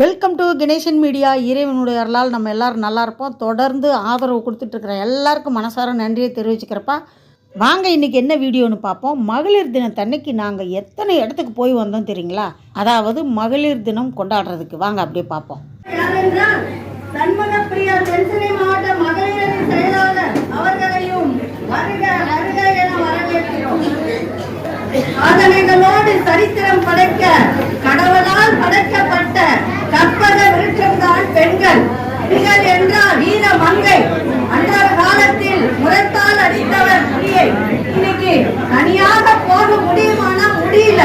Welcome to Ganesan media. இறைவனுடைய அருளால் நம்ம எல்லோரும் நல்லா இருப்போம். தொடர்ந்து ஆதரவு கொடுத்துட்ருக்குற எல்லாருக்கும் மனசார நன்றியை தெரிவிச்சுக்கிறப்பா. வாங்க இன்றைக்கி என்ன வீடியோன்னு பார்ப்போம். மகளிர் தினத்தன்னைக்கு நாங்கள் எத்தனை இடத்துக்கு போய் வந்தோம் தெரியுங்களா? அதாவது மகளிர் தினம் கொண்டாடுறதுக்கு வாங்க அப்படியே பார்ப்போம். சாதனைகளோடு சரித்திரம் படைக்க கடவுளால் படைக்கப்பட்ட கற்பக விருட்சம்தான் பெண்கள். பெண்கள் என்றால் வீர மங்கை. அன்றைய காலத்தில் முரத்தால் அடித்தவர் புலியை இன்னைக்கு தனியாக போக முடியுமானா முடியல.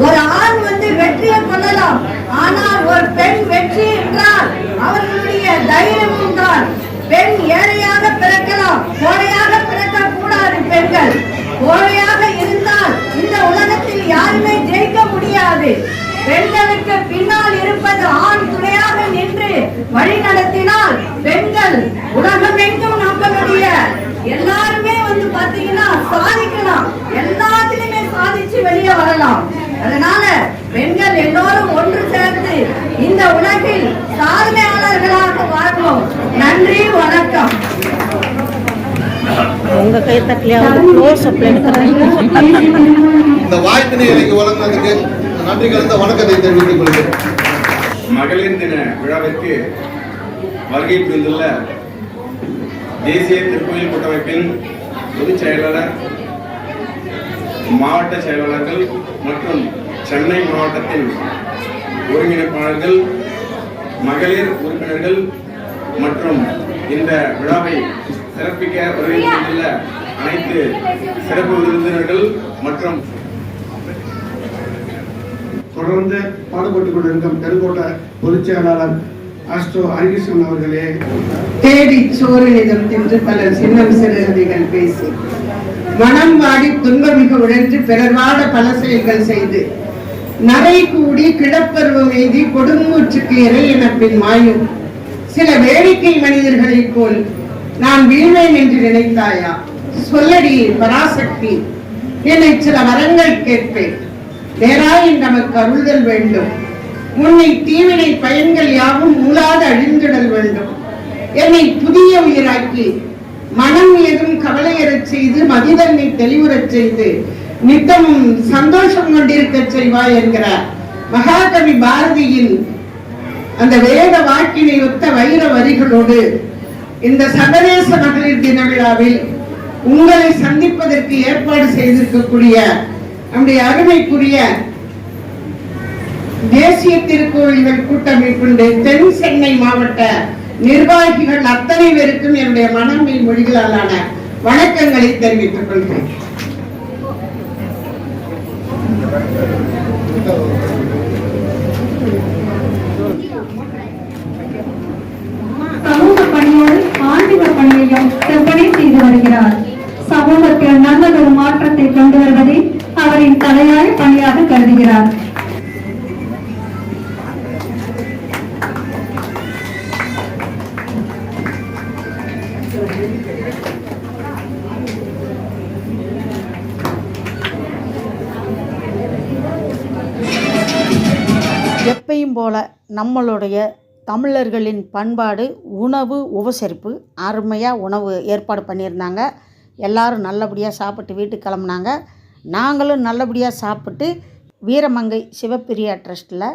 ஒரு ஆண் வெற்றியை கொள்ளலாம், ஆனால் ஒரு பெண் வெற்றி என்றால் அவர்களுடைய தைரியமும் தான். பெண் ஏழையாக பிறக்கலாம், கோழையாக பிறக்க கூடாது. பெண்கள் கோழையாக இருந்தால் இந்த உலகத்தில் யாருமே ஜெயிக்க முடியாது. பெண்களுக்கு பின்னால் இருப்பது ஆண் துணையாக நின்று வழி நடத்தினால் பெண்கள் உலகமெங்கும் நம்மளுடைய எல்லாருமே பாத்தீங்கன்னா சாதிக்கலாம், எல்லாத்திலுமே சாதிச்சு வெளியே வரலாம். அதனால பெண்கள் எல்லோரும் ஒன்று சேர்ந்து இந்த உலகில் சாதனையாளர்களாக வாழ்வோம். நன்றி, வணக்கம். உங்க கை தட்டலையாவது இந்த வாய்ப்பினை எனக்கு வழங்கினதுக்கு நன்றி கலந்த வணக்கத்தை தெரிவித்துக் கொள்கிறேன். மகளிர் தின விழாவிற்கு வருகை புரிந்துள்ள தேசிய திருக்கோயில் கூட்டமைப்பின் பொதுச் செயலாளர், மாவட்ட செயலாளர்கள் மற்றும் சென்னை மாவட்டத்தின் ஒருங்கிணைப்பாளர்கள், மகளிர் உறுப்பினர்கள் மற்றும் இந்த விழாவை சிறப்பிக்க வருகை புரிந்துள்ள அனைத்து சிறப்பு விருந்தினர்கள் மற்றும் தொடர்ந்து பாடுபட்டுக் கொண்டிருக்கும் தெருக்கோட்ட பொதுச் செயலாளர் ஆஸ்ட்ரோ ஹரிகிருஷ்ணன் அவர்களே, தேடி சோறு நிதம் தின்று பலர் சின்னம் சிறுகதைகள் பேசி மனம் வாடி துன்பமிக உழைத்து பிறர் வாட பல செயல்கள் செய்து நரை கூடி கிடப்பருவம் எய்தி கொடுங்கூற்றுக்கு இறை என பின் மாயும் சில வேடிக்கை மனிதர்களைப் போல் நான் வீழ்வேன் என்று நினைத்தாயா? சொல்லடி பராசக்தி, என்னை சில வரங்கள் கேட்பேன். நேராய் நமக்கு அருள்தல் வேண்டும். உன்னை தீவினை பயன்கள் யாவும் மூலாது அழிந்திடல் வேண்டும். என்னை புதிய உயிராக்கி மனம் ஏதும் கவலையறச் செய்து மதிதன்னை தெளிவுறச் செய்து நித்தமும் சந்தோஷம் கொண்டிருக்க செய்வாய் என்கிறார் மகாகவி பாரதியின் அந்த வேத வாக்கினை ஒத்த வைர வரிகளோடு இந்த சர்வதேச மகளிர் தின விழாவில் உங்களை சந்திப்பதற்கு ஏற்பாடு செய்திருக்கக்கூடிய நம்முடைய அருமைக்குரிய தேசிய திருக்கோயில்கள் கூட்டமைப்புடைய தென் சென்னை மாவட்ட நிர்வாகிகள் அத்தனை பேருக்கும் என்னுடைய மனமே மொழிகளாலான வணக்கங்களை தெரிவித்துக் கொள்கிறேன். சமூக பணியோடு ஆன்மீக பணியையும் செவ்வனே செய்து வருகிறார். சமூகத்தில் நல்லதொரு மாற்றத்தை கொண்டு வருவதை அவரின் தலையாய பணியாக கருதுகிறார். எப்பையும் போல நம்மளுடைய தமிழர்களின் பண்பாடு உணவு உபசரிப்பு அருமையாக உணவு ஏற்பாடு பண்ணியிருந்தாங்க. எல்லோரும் நல்லபடியாக சாப்பிட்டு வீட்டுக்கு கிளம்புனாங்க. நாங்களும் நல்லபடியாக சாப்பிட்டு வீரமங்கை சிவப்பிரியா ட்ரஸ்ட்டில்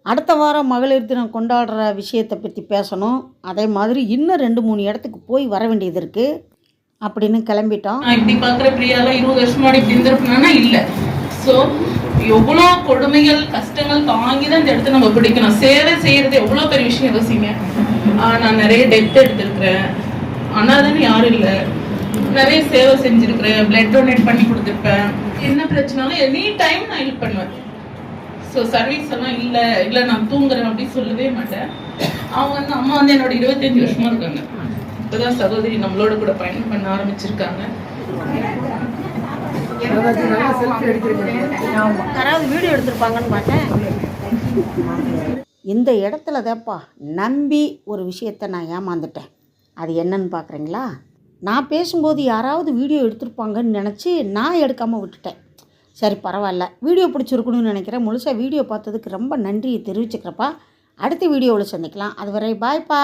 அடுத்த வாரம் மகளிர் தினம் கொண்டாடுற விஷயத்தை பற்றி பேசணும். அதே மாதிரி இன்னும் 2-3 இடத்துக்கு போய் வர வேண்டியது இருக்குது அப்படின்னு கிளம்பிட்டோம். இப்படி பார்க்குற பிரியாலாம் 20 வருஷமா இப்படி இருந்திருக்கணும்னா இல்லை. ஸோ எவ்வளோ கொடுமைகள் கஷ்டங்கள் தாங்கி தான் இந்த இடத்த நம்ம பிடிக்கணும். சேவை செய்யறது எவ்வளோ பெரிய விஷயம் யோசிங்க. நான் நிறைய டெத் எடுத்திருக்கிறேன், அனாதன்னு யாரும் இல்லை, நிறைய சேவை செஞ்சுருக்கிறேன், பிளட் டொனேட் பண்ணி கொடுத்துருப்பேன். என்ன பிரச்சனாலும் எனி டைம் நான் ஹெல்ப் பண்ணுவேன். ஸோ சர்வீஸ் எல்லாம் இல்லை நான் தூங்குறேன் அப்படின்னு சொல்லவே மாட்டேன். அவங்க அம்மா என்னோட 25 வருஷமா இருக்காங்க. இப்போதான் சகோதரி நம்மளோட கூட பயணம் பண்ண ஆரம்பிச்சிருக்காங்க. யாராவது வீடியோ எடுத்திருப்பாங்கன்னு பார்த்தேன். இந்த இடத்துல தான்ப்பா நம்பி ஒரு விஷயத்தை நான் ஏமாந்துட்டேன். அது என்னன்னு பார்க்குறீங்களா? நான் பேசும்போது யாராவது வீடியோ எடுத்திருப்பாங்கன்னு நினச்சி நான் எடுக்காமல் விட்டுட்டேன். சரி பரவாயில்ல, வீடியோ பிடிச்சிருக்கணும்னு நினைக்கிறேன். முழுசாக வீடியோ பார்த்ததுக்கு ரொம்ப நன்றியை தெரிவிச்சுக்கிறப்பா. அடுத்த வீடியோவில் சந்திக்கலாம். அதுவரை பாய்ப்பா.